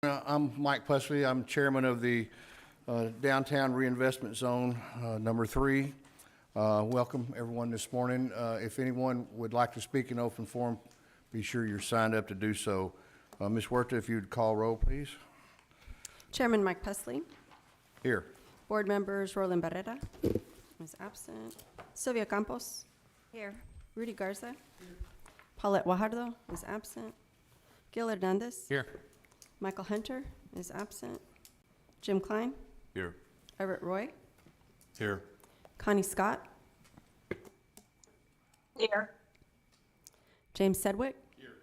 I'm Mike Pusley. I'm chairman of the Downtown Reinvestment Zone number 3. Welcome everyone this morning. If anyone would like to speak in open forum, be sure you're signed up to do so. Ms. Huerta, if you'd call roll, please. Chairman Mike Pusley. Here. Board members Roland Barrera is absent. Sylvia Campos. Here. Rudy Garza. Paulette Guajardo is absent. Gil Hernandez. Here. Michael Hunter is absent. Jim Klein. Here. Everett Roy. Here. Connie Scott. Here. James Sedgwick. Here.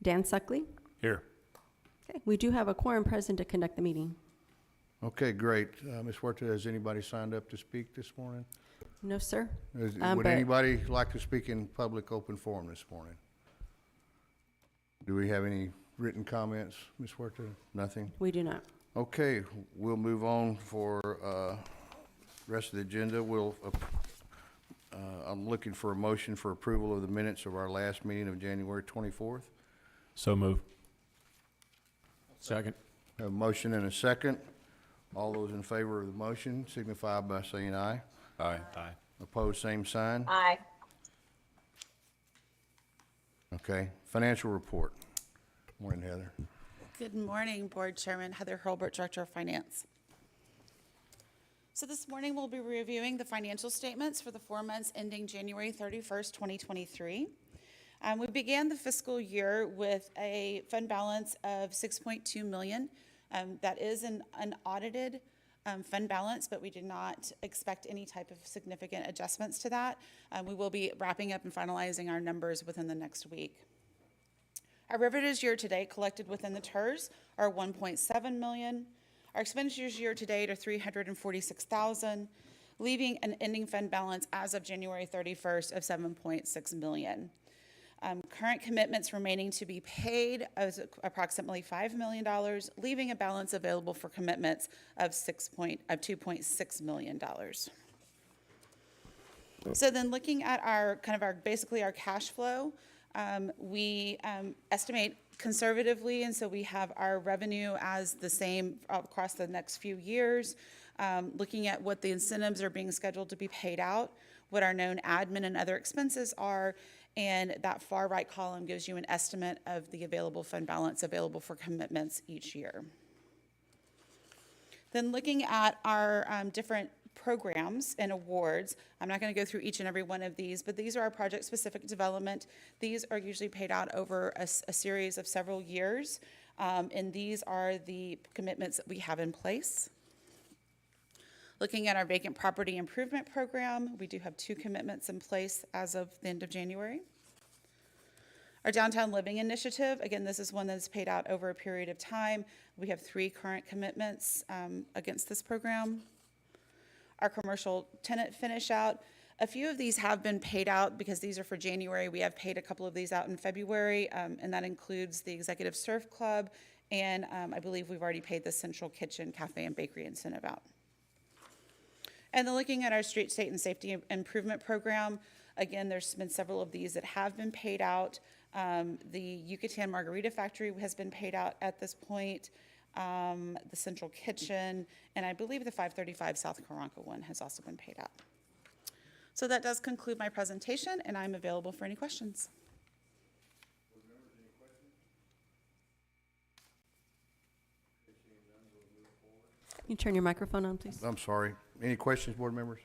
Dan Suckley. Here. Okay, we do have a quorum present to conduct the meeting. Okay, great. Ms. Huerta, has anybody signed up to speak this morning? No, sir. Would but- anybody like to speak in public open forum this morning? Do we have any written comments, Ms. Huerta? Nothing? We do not. Okay, we'll move on for rest of the agenda. I'm looking for a motion for approval of the minutes of our last meeting of January 24th. So move. Second. Have a motion and a second. All those in favor of the motion signify by saying aye. Aye. Aye. Opposed, same sign. Aye. Okay, financial report. Morning, Heather. Good morning, Board Chairman Heather Hurlburt, Director of Finance. So this morning we'll be reviewing the financial statements for the 4 months ending January 31st, 2023. We began the fiscal year with a fund balance of $6.2 million. That is an unaudited fund balance, but we did not expect any type of significant adjustments to that. We will be wrapping up and finalizing our numbers within the next week. Our revenues year-to-date collected within the TIRZ are $1.7 million. Our expenditures year-to-date are $346,000, leaving an ending fund balance as of January 31st of $7.6 million. Current commitments remaining to be paid is approximately $5 million, leaving a balance available for commitments of $2.6 million. So then looking at our basically our cash flow, we estimate conservatively, and so we have our revenue as the same across the next few years, looking at what the incentives are being scheduled to be paid out, what our known admin and other expenses are, and that far right column gives you an estimate of the available fund balance available for commitments each year. Then looking at our different programs and awards, I'm not going to go through each and every one of these, but these are our project-specific development. These are usually paid out over a series of several years, and these are the commitments that we have in place. Looking at our vacant property improvement program, we do have 2 commitments in place as of the end of January. Our downtown living initiative, again, this is one that is paid out over a period of time. We have 3 current commitments against this program. Our commercial tenant finish out, a few of these have been paid out because these are for January. We have paid a couple of these out in February, and that includes the Executive Surf Club, and I believe we've already paid the Central Kitchen Cafe and Bakery incentive out. And then looking at our street, state, and safety improvement program, again, there's been several of these that have been paid out. The Yucatan Margarita Factory has been paid out at this point, the Central Kitchen, and I believe the 535 South Caranca one has also been paid out. So that does conclude my presentation, and I'm available for any questions. Can you turn your microphone on, please? I'm sorry. Any questions, board members?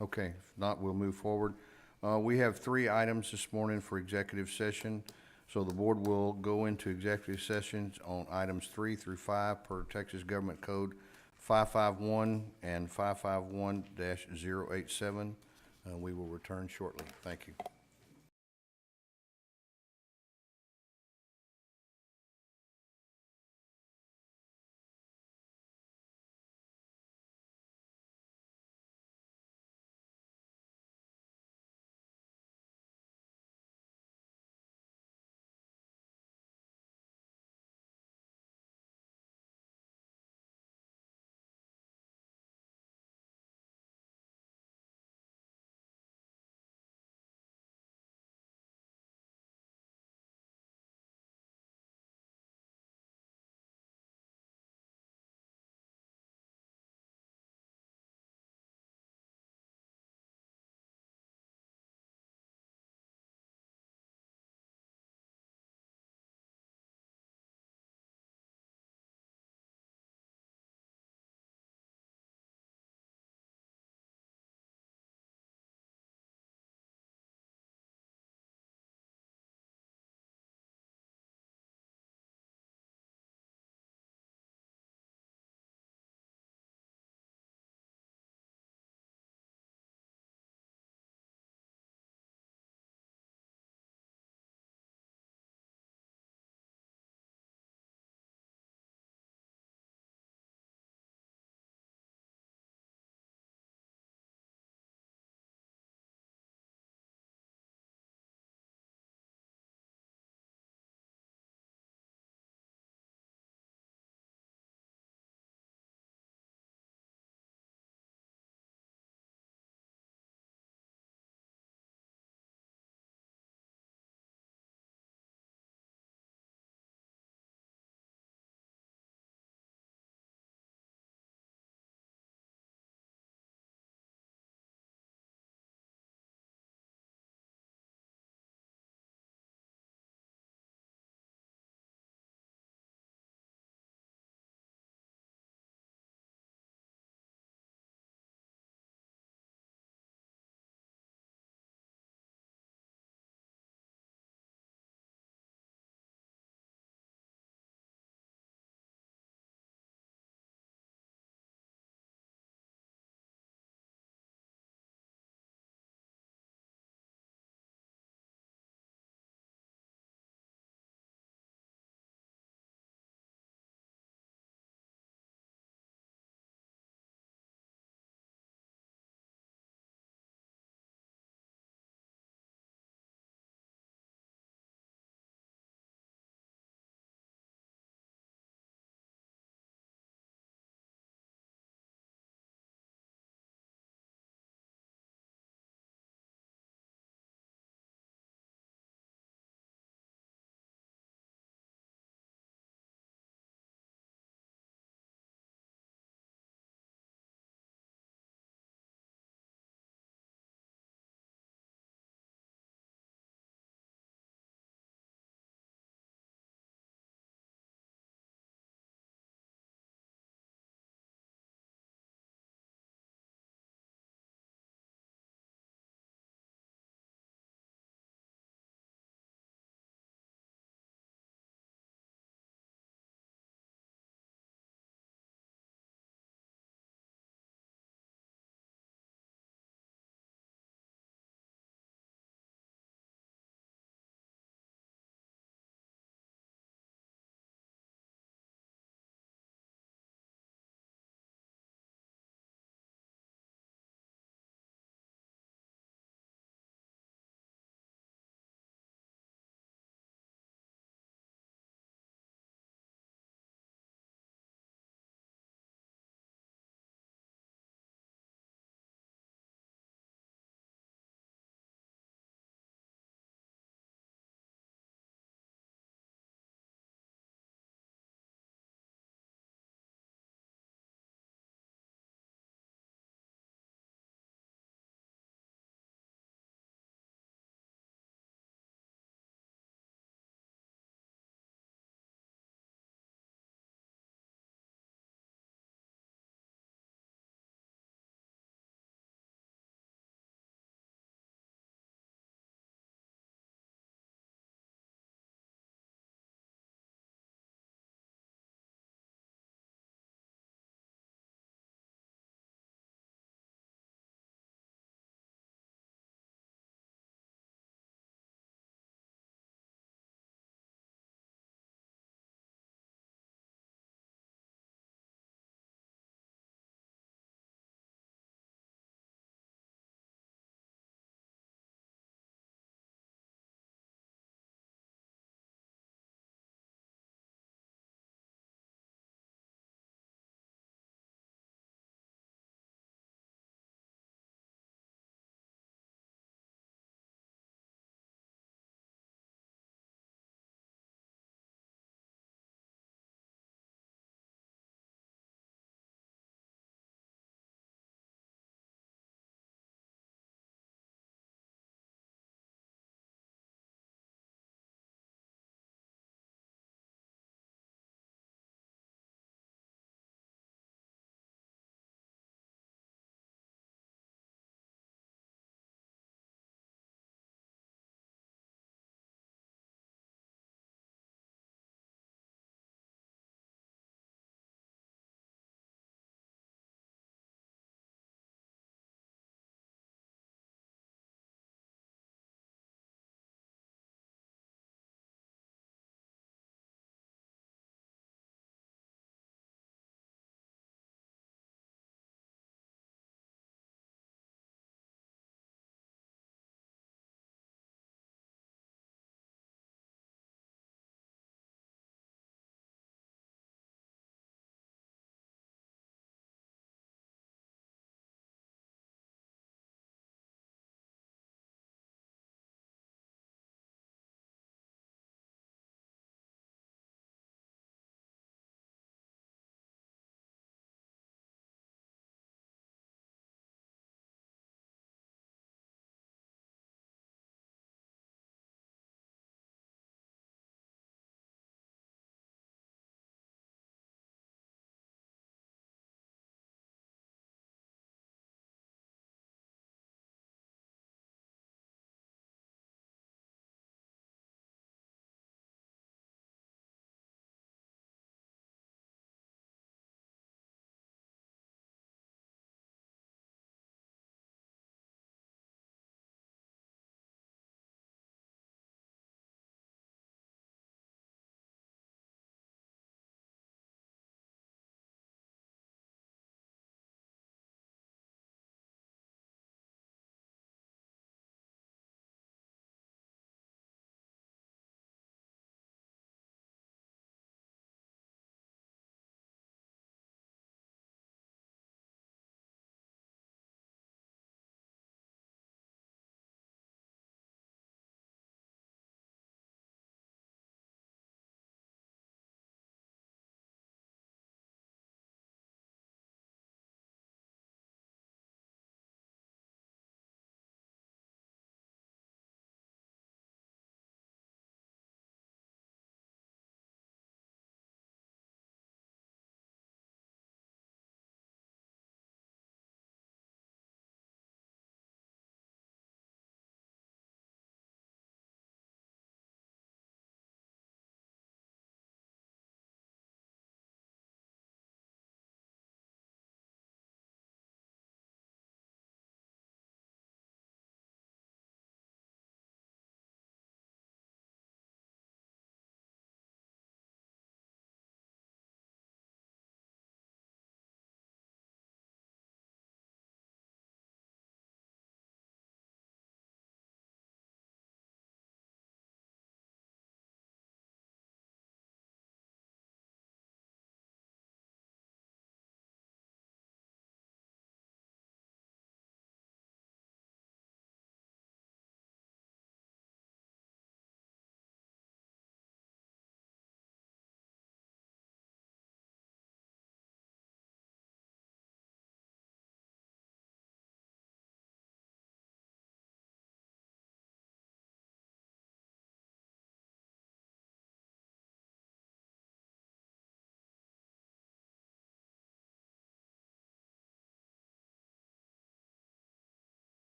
Okay, if not, we'll move forward. We have 3 items this morning for executive session. So the board will go into executive sessions on items 3 through 5 per Texas Government Code 551 and 551-087. We will return shortly. Thank you.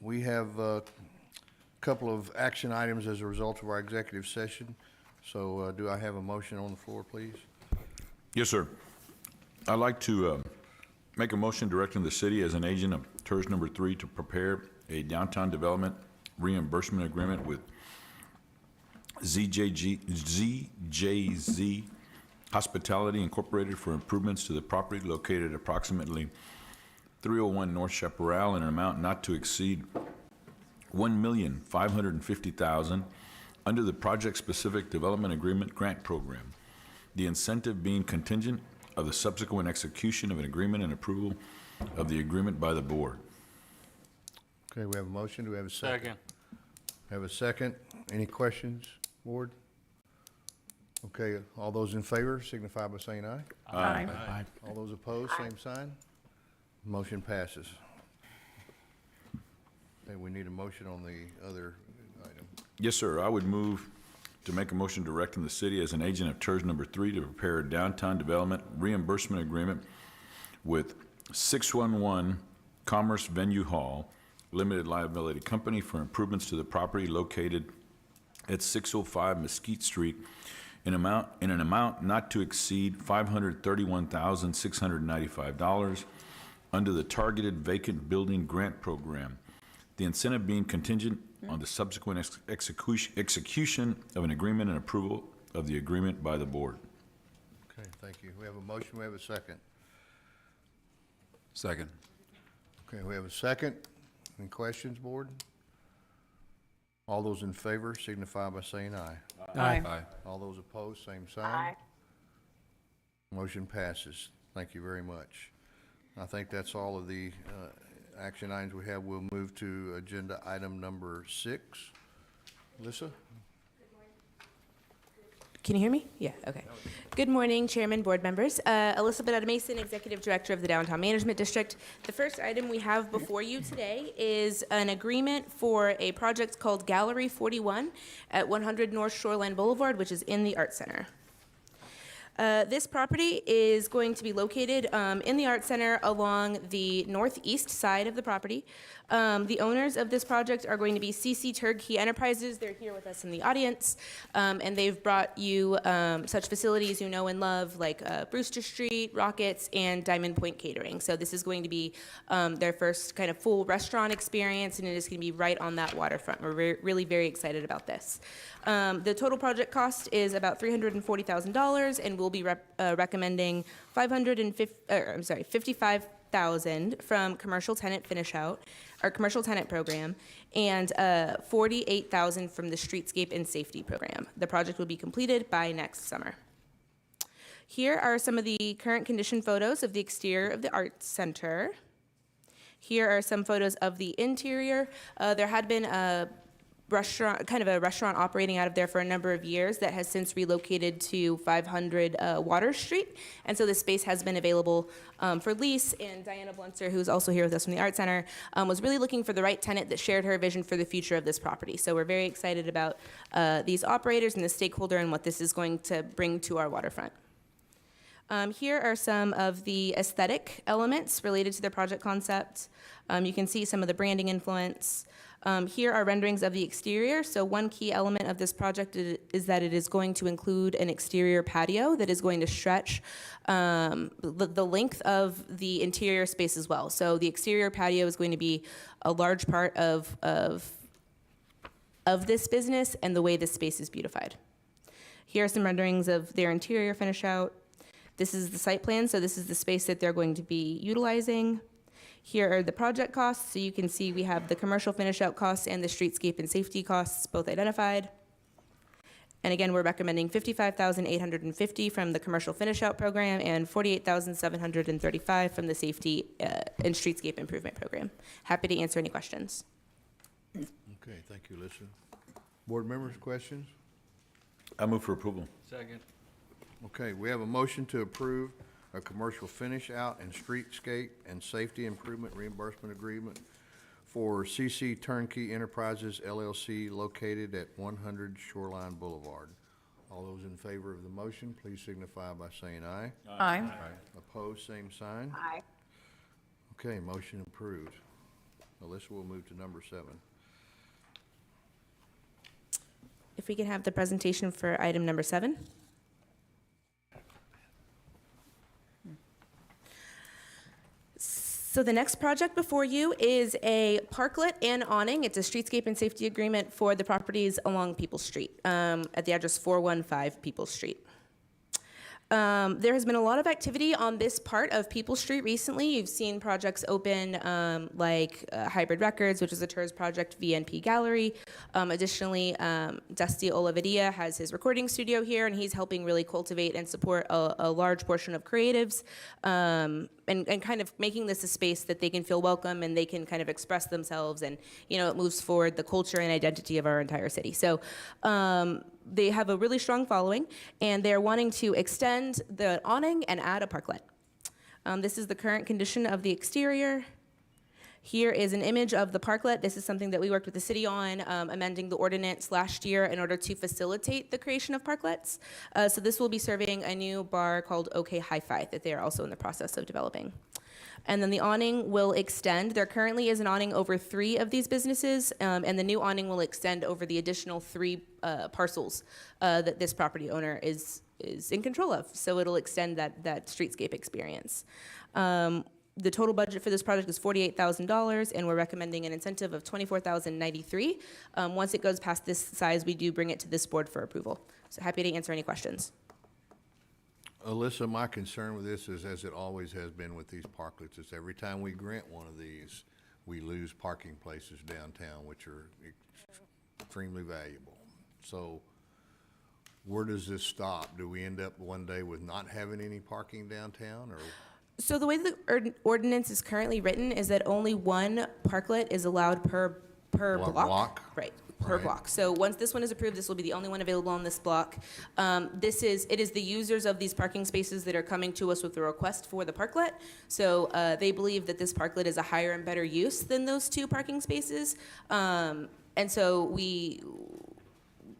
We have a couple of action items as a result of our executive session. So do I have a motion on the floor, please? Yes, sir. I'd like to make a motion directing the city as an agent of TIRZ number 3 to prepare a downtown development reimbursement agreement with ZJZ Hospitality Incorporated for improvements to the property located at approximately 301 North Chaparral in an amount not to exceed $1,550,000 under the project-specific development agreement grant program. The incentive being contingent of the subsequent execution of an agreement and approval of the agreement by the board. Okay, we have a motion. Do we have a second? Have a second. Any questions, board? Okay, all those in favor signify by saying aye. Aye. All those opposed, same sign. Motion passes. Okay, we need a motion on the other item. Yes, sir. I would move to make a motion directing the city as an agent of TIRZ number 3 to prepare a downtown development reimbursement agreement with 611 Commerce Venue Hall Limited Liability Company for improvements to the property located at 605 Mesquite Street in an amount not to exceed $531,695 under the Targeted Vacant Building Grant Program. The incentive being contingent on the subsequent execution of an agreement and approval of the agreement by the board. Okay, thank you. We have a motion. We have a second. Second. Okay, we have a second. Any questions, board? All those in favor signify by saying aye. Aye. All those opposed, same sign. Motion passes. Thank you very much. I think that's all of the action items we have. We'll move to agenda item number 6. Alyssa? Can you hear me? Yeah, okay. Good morning, Chairman, board members. Elizabeth Mason, Executive Director of the Downtown Management District. The first item we have before you today is an agreement for a project called Gallery 41 at 100 North Shoreline Boulevard, which is in the Arts Center. This property is going to be located in the Arts Center along the northeast side of the property. The owners of this project are going to be TIRZ Enterprises. They're here with us in the audience, and they've brought you such facilities you know and love, like Brewster Street, Rockets, and Diamond Point Catering. So this is going to be their first kind of full restaurant experience, and it is going to be right on that waterfront. We're really very excited about this. The total project cost is about $340,000, and we'll be recommending $55,000 from commercial tenant finish out, our commercial tenant program, and $48,000 from the streetscape and safety program. The project will be completed by next summer. Here are some of the current condition photos of the exterior of the Arts Center. Here are some photos of the interior. There had been a restaurant operating out of there for a number of years that has since relocated to 500 Water Street. And so this space has been available for lease, and Diana Blunzer, who's also here with us from the Art Center, was really looking for the right tenant that shared her vision for the future of this property. So we're very excited about these operators and the stakeholder and what this is going to bring to our waterfront. Here are some of the aesthetic elements related to the project concept. You can see some of the branding influence. Here are renderings of the exterior. So one key element of this project is that it is going to include an exterior patio that is going to stretch the length of the interior space as well. So the exterior patio is going to be a large part of this business and the way this space is beautified. Here are some renderings of their interior finish out. This is the site plan, so this is the space that they're going to be utilizing. Here are the project costs, so you can see we have the commercial finish out costs and the streetscape and safety costs both identified. And again, we're recommending $55,850 from the commercial finish out program and $48,735 from the safety and streetscape improvement program. Happy to answer any questions. Okay, thank you, Alyssa. Board members, questions? I move for approval. Second. Okay, we have a motion to approve a commercial finish out and streetscape and safety improvement reimbursement agreement for CC Turnkey Enterprises LLC located at 100 Shoreline Boulevard. All those in favor of the motion, please signify by saying aye. Aye. Opposed, same sign. Aye. Okay, motion approved. Alyssa, we'll move to number 7. If we can have the presentation for item number 7. So the next project before you is a parklet and awning. It's a streetscape and safety agreement for the properties along Peoples Street, at the address 415 Peoples Street. There has been a lot of activity on this part of Peoples Street recently. You've seen projects open like Hybrid Records, which is a TIRZ project, VNP Gallery. Additionally, Dusty Olivedia has his recording studio here, and he's helping really cultivate and support a large portion of creatives, and kind of making this a space that they can feel welcome and they can kind of express themselves, and it moves forward the culture and identity of our entire city. So they have a really strong following, and they're wanting to extend the awning and add a parklet. This is the current condition of the exterior. Here is an image of the parklet. This is something that we worked with the city on, amending the ordinance last year in order to facilitate the creation of parklets. So this will be serving a new bar called OK Hi-Fi that they are also in the process of developing. And then the awning will extend. There currently is an awning over 3 of these businesses, and the new awning will extend over the additional 3 parcels that this property owner is in control of. So it'll extend that streetscape experience. The total budget for this project is $48,000, and we're recommending an incentive of $24,093. Once it goes past this size, we do bring it to this board for approval. So happy to answer any questions. Alyssa, my concern with this is, as it always has been with these parklets, is every time we grant one of these, we lose parking places downtown, which are extremely valuable. So where does this stop? Do we end up one day with not having any parking downtown, or? So the way the ordinance is currently written is that only 1 parklet is allowed per block. Right. Per Right. block. So once this one is approved, this will be the only one available on this block. It is the users of these parking spaces that are coming to us with a request for the parklet. So they believe that this parklet is a higher and better use than those 2 parking spaces. And so we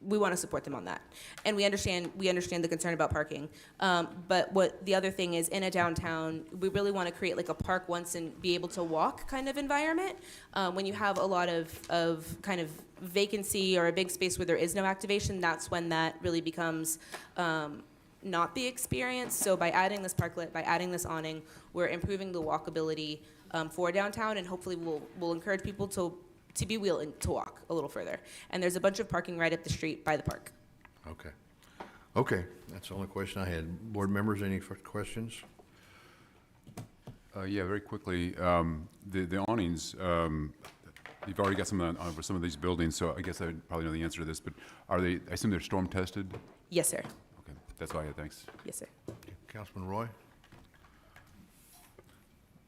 want to support them on that. And we understand the concern about parking. But what the other thing is, in a downtown, we really want to create like a park once and be able to walk kind of environment. When you have a lot of kind of vacancy or a big space where there is no activation, that's when that really becomes not the experience. So by adding this parklet, by adding this awning, we're improving the walkability for downtown, and hopefully we'll encourage people to be willing to walk a little further. And there's a bunch of parking right up the street by the park. Okay. Okay, that's the only question I had. Board members, any questions? Yeah, very quickly, the awnings, you've already got some over some of these buildings, so I guess I probably know the answer to this, but I assume they're storm tested? Yes, sir. Okay, that's all I had, thanks. Yes, sir. Councilman Roy?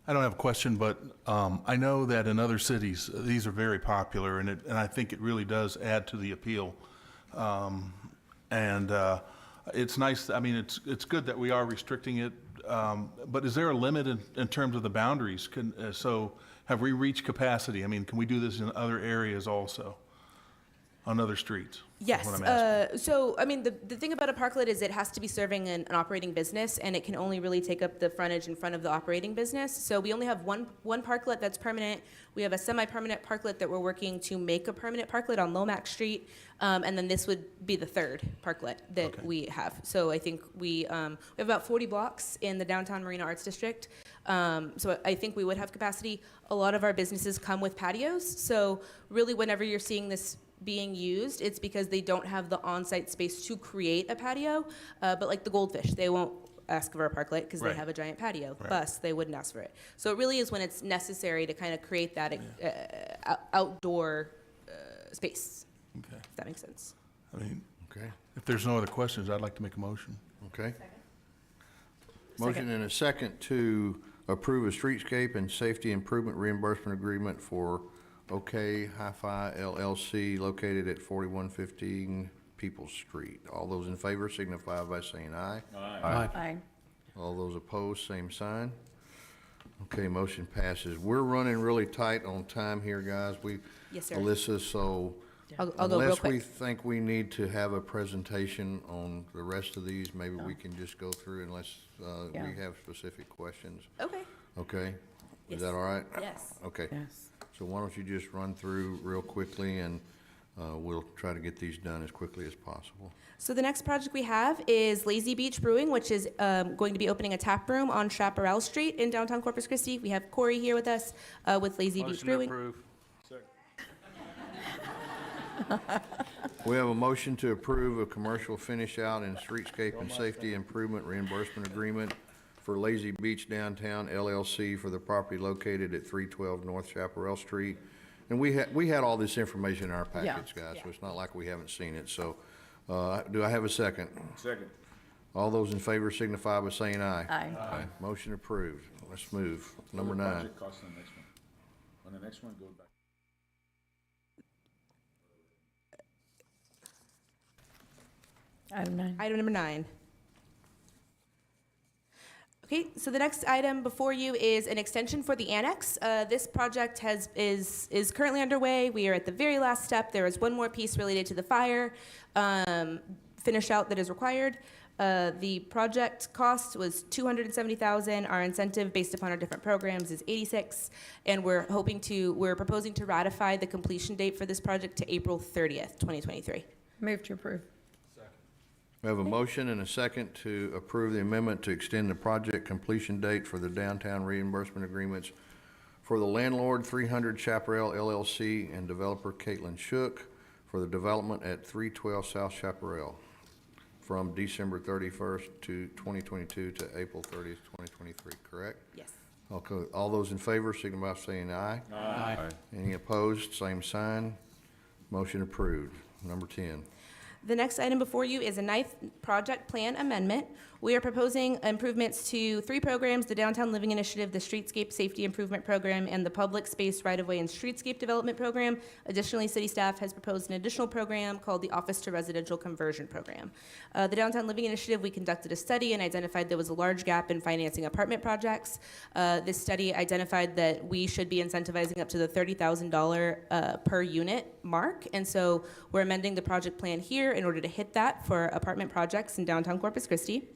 I don't have a question, but I know that in other cities, these are very popular, and I think it really does add to the appeal. It's nice, I mean, it's good that we are restricting it, but is there a limit in terms of the boundaries? So have we reached capacity? I mean, can we do this in other areas also, on other streets? Yes. What I'm asking. So, I mean, the thing about a parklet is it has to be serving an operating business, and it can only really take up the frontage in front of the operating business. So we only have one parklet that's permanent. We have a semi-permanent parklet that we're working to make a permanent parklet on Lomax Street, and then this would be the 3rd parklet that Okay. we have. So I think we have about 40 blocks in the downtown Marina Arts District. So I think we would have capacity. A lot of our businesses come with patios. So really, whenever you're seeing this being used, it's because they don't have the on-site space to create a patio. But like the Goldfish, they won't ask for a parklet because they Right. have a giant patio. Right. Bus, they wouldn't ask for it. So it really is when it's necessary to kind of create that outdoor space, Okay. if that makes sense. I mean, Okay, if there's no other questions, I'd like to make a motion. okay. Motion and a second to approve a streetscape and safety improvement reimbursement agreement for OK Hi-Fi LLC located at 4115 Peoples Street. All those in favor signify by saying aye. Aye. All those opposed, same sign. Okay, motion passes. We're running really tight on time here, guys. Yes, sir. Alyssa, so I'll go real unless we quick. think we need to have a presentation on the rest of these, maybe we can just go through unless Yeah. we have specific questions. Okay. Okay? Is Yes. that all right? Yes. Okay. Yes. So why don't you just run through real quickly, and we'll try to get these done as quickly as possible. So the next project we have is Lazy Beach Brewing, which is going to be opening a tap room on Chaparral Street in downtown Corpus Christi. We have Corey here with us with Lazy Beach Brewing. We have a motion to approve a commercial finish out and streetscape and safety improvement reimbursement agreement for Lazy Beach Downtown LLC for the property located at 312 North Chaparral Street. And we had all this information in our packets, guys, so it's not like we haven't seen it. So, do I have a second? Second. All those in favor signify by saying aye. Aye. Motion approved. Let's move. Number 9. Project cost on the next one. On the next one, go back. Item 9. Item number 9. Okay, so the next item before you is an extension for the annex. This project is currently underway. We are at the very last step. There is one more piece related to the fire finish out that is required. The project cost was $270,000. Our incentive, based upon our different programs, is $86,000, and we're proposing to ratify the completion date for this project to April 30th, 2023. Move to approve. We have a motion and a second to approve the amendment to extend the project completion date for the downtown reimbursement agreements for the landlord, 300 Chaparral LLC, and developer Caitlin Shook for the development at 312 South Chaparral from December 31st to 2022 to April 30th, 2023, correct? Yes. Okay, all those in favor, signify by saying aye. Aye. Any opposed, same sign. Motion approved. Number 10. The next item before you is a ninth project plan amendment. We are proposing improvements to 3 programs: the Downtown Living Initiative, the Streetscape Safety Improvement Program, and the Public Space Right-of-Way and Streetscape Development Program. Additionally, city staff has proposed an additional program called the Office to Residential Conversion Program. The Downtown Living Initiative, we conducted a study and identified there was a large gap in financing apartment projects. This study identified that we should be incentivizing up to the $30,000 per unit mark, and so we're amending the project plan here in order to hit that for apartment projects in downtown Corpus Christi.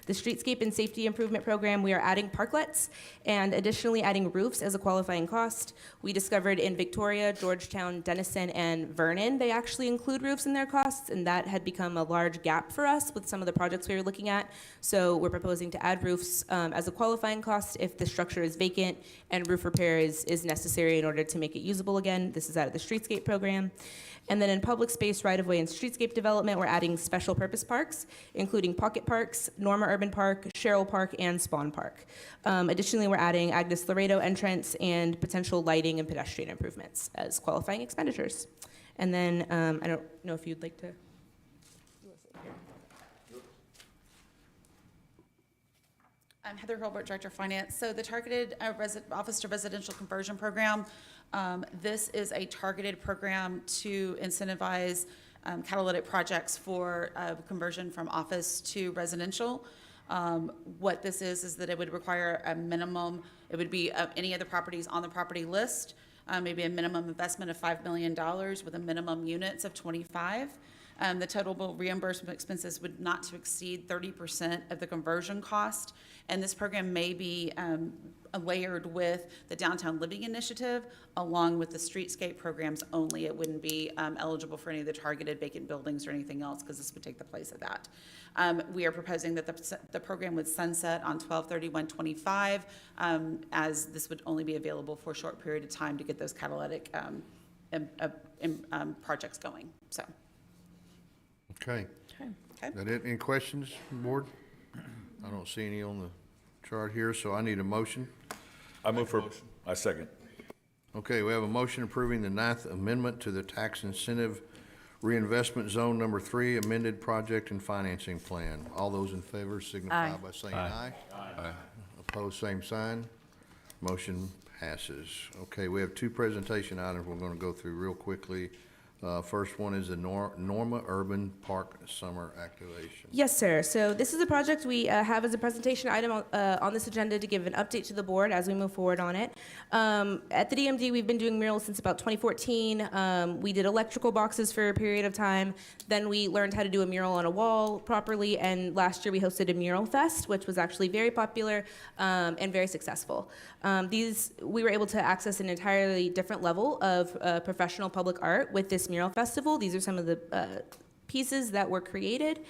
The Streetscape and Safety Improvement Program, we are adding parklets and additionally adding roofs as a qualifying cost. We discovered in Victoria, Georgetown, Denison, and Vernon, they actually include roofs in their costs, and that had become a large gap for us with some of the projects we were looking at. So we're proposing to add roofs as a qualifying cost if the structure is vacant and roof repair is necessary in order to make it usable again. This is out of the Streetscape program. And then in public space, right-of-way, and streetscape development, we're adding special purpose parks, including Pocket Parks, Norma Urban Park, Sherrill Park, and Spawn Park. Additionally, we're adding Agnes Laredo entrance and potential lighting and pedestrian improvements as qualifying expenditures. And then, I don't know if you'd like to. I'm Heather Hilbert, Director of Finance. So the targeted Office to Residential Conversion Program, this is a targeted program to incentivize catalytic projects for conversion from office to residential. What this is that it would require a minimum, it would be any of the properties on the property list, maybe a minimum investment of $5 million with a minimum units of 25. The total reimbursement expenses would not to exceed 30% of the conversion cost. And this program may be layered with the Downtown Living Initiative along with the streetscape programs only. It wouldn't be eligible for any of the targeted vacant buildings or anything else because this would take the place of that. We are proposing that the program would sunset on 12/31/25 as this would only be available for a short period of time to get those catalytic projects going. So. Okay. Is that it? Any questions, board? I don't see any on the chart here, so I need a motion. I move for, I second. Okay, we have a motion approving the 9th amendment to the tax incentive reinvestment zone number 3 amended project and financing plan. All those in favor signify Aye. by saying aye. Aye. Opposed, same sign. Motion passes. Okay, we have 2 presentation items we're going to go through real quickly. First one is the Norma Urban Park Summer Activation. Yes, sir. So this is a project we have as a presentation item on this agenda to give an update to the board as we move forward on it. At the DMD, we've been doing murals since about 2014. We did electrical boxes for a period of time. Then we learned how to do a mural on a wall properly, and last year we hosted a mural fest, which was actually very popular and very successful. We were able to access an entirely different level of professional public art with this mural festival. These are some of the pieces that were created.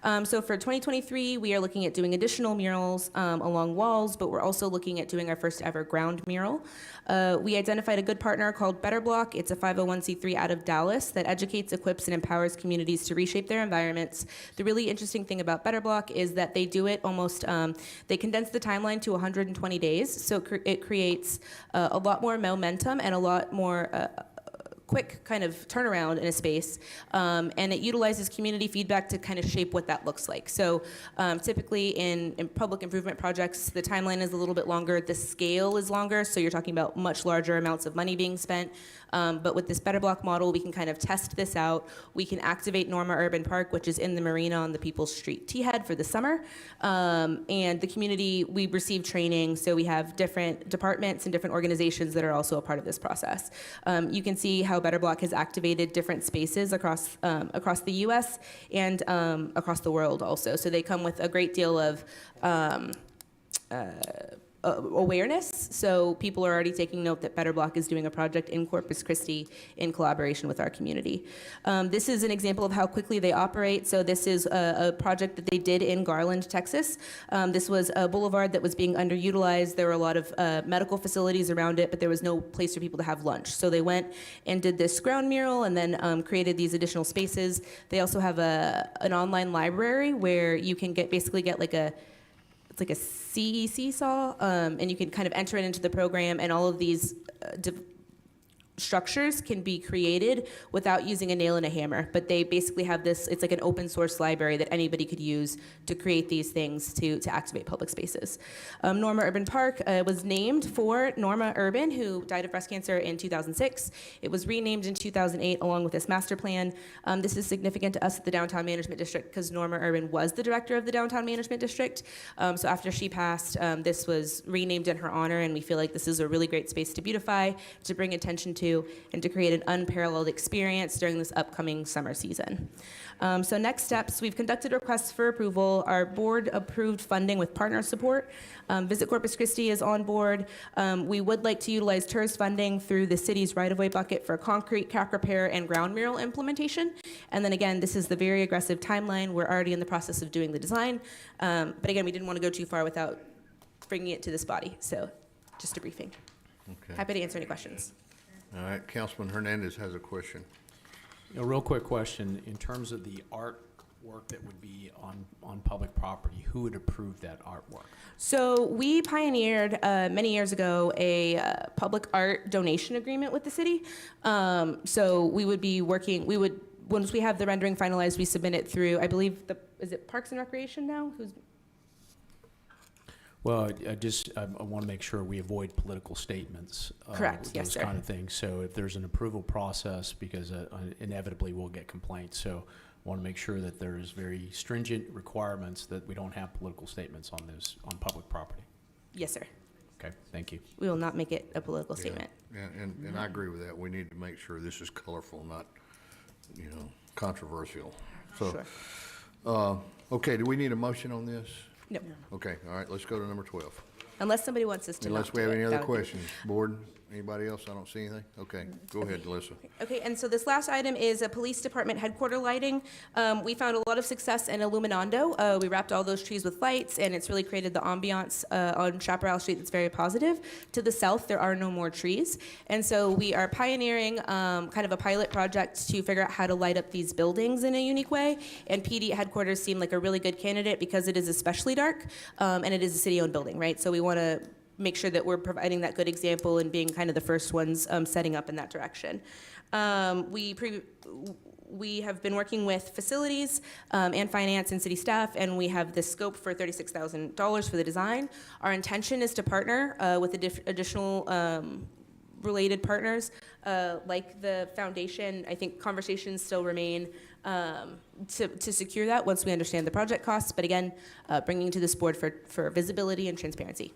So for 2023, we are looking at doing additional murals along walls, but we're also looking at doing our first ever ground mural. We identified a good partner called Better Block. It's a 501c3 out of Dallas that educates, equips, and empowers communities to reshape their environments. The really interesting thing about Better Block is that they do it almost, they condense the timeline to 120 days. So it creates a lot more momentum and a lot more quick kind of turnaround in a space, and it utilizes community feedback to kind of shape what that looks like. So typically in public improvement projects, the timeline is a little bit longer, the scale is longer, so you're talking about much larger amounts of money being spent. But with this Better Block model, we can kind of test this out. We can activate Norma Urban Park, which is in the marina on the People's Street T-head for the summer. And the community, we receive training, so we have different departments and different organizations that are also a part of this process. You can see how Better Block has activated different spaces across the U.S. and across the world also. So they come with a great deal of awareness, so people are already taking note that Better Block is doing a project in Corpus Christi in collaboration with our community. This is an example of how quickly they operate. So this is a project that they did in Garland, Texas. This was a boulevard that was being underutilized. There were a lot of medical facilities around it, but there was no place for people to have lunch. So they went and did this ground mural and then created these additional spaces. They also have an online library where you can basically get like a CEC saw, and you can kind of enter it into the program, and all of these structures can be created without using a nail and a hammer. But they basically have this, it's like an open source library that anybody could use to create these things to activate public spaces. Norma Urban Park was named for Norma Urban, who died of breast cancer in 2006. It was renamed in 2008 along with this master plan. This is significant to us at the Downtown Management District because Norma Urban was the director of the Downtown Management District. So after she passed, this was renamed in her honor, and we feel like this is a really great space to beautify, to bring attention to, and to create an unparalleled experience during this upcoming summer season. So next steps, we've conducted requests for approval. Our board approved funding with partner support. Visit Corpus Christi is on board. We would like to utilize TIRZ funding through the city's right-of-way bucket for concrete, crack repair, and ground mural implementation. And then again, this is the very aggressive timeline. We're already in the process of doing the design. But again, we didn't want to go too far without bringing it to this body. So just a briefing. Okay. Happy to answer any questions. All right, Councilman Hernandez has a question. A real quick question, in terms of the artwork that would be on public property, who would approve that artwork? So we pioneered many years ago a public art donation agreement with the city. So we would be working, once we have the rendering finalized, we submit it through, I believe, is it Parks and Recreation now? Well, I want to make sure we avoid political statements. Correct, yes, sir. Those kind of things. So if there's an approval process, because inevitably we'll get complaints. So I want to make sure that there's very stringent requirements that we don't have political statements on public property. Yes, sir. Okay, thank you. We will not make it a political statement. Yeah, and I agree with that. We need to make sure this is colorful, not, controversial. So, Sure. Okay, do we need a motion on this? No, Okay, all right, let's go to number 12. unless somebody wants us to not Unless we do have it, any that other would be- questions. Board, anybody else? I don't see anything. Okay, go ahead, Delissa. Okay, and so this last item is a police department headquarter lighting. We found a lot of success in Illuminando. We wrapped all those trees with lights, and it's really created the ambiance on Chaparral Street that's very positive. To the south, there are no more trees, and so we are pioneering kind of a pilot project to figure out how to light up these buildings in a unique way. And PD headquarters seemed like a really good candidate because it is especially dark, and it is a city-owned building, right? So we want to make sure that we're providing that good example and being kind of the first ones setting up in that direction. We have been working with facilities and finance and city staff, and we have the scope for $36,000 for the design. Our intention is to partner with additional related partners, like the foundation. I think conversations still remain to secure that once we understand the project costs. But again, bringing to this board for visibility and transparency.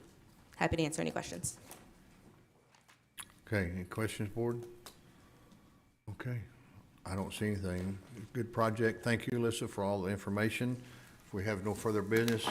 Happy to answer any questions. Okay, any questions, board? Okay, I don't see anything. Good project. Thank you, Alyssa, for all the information. If we have no further business,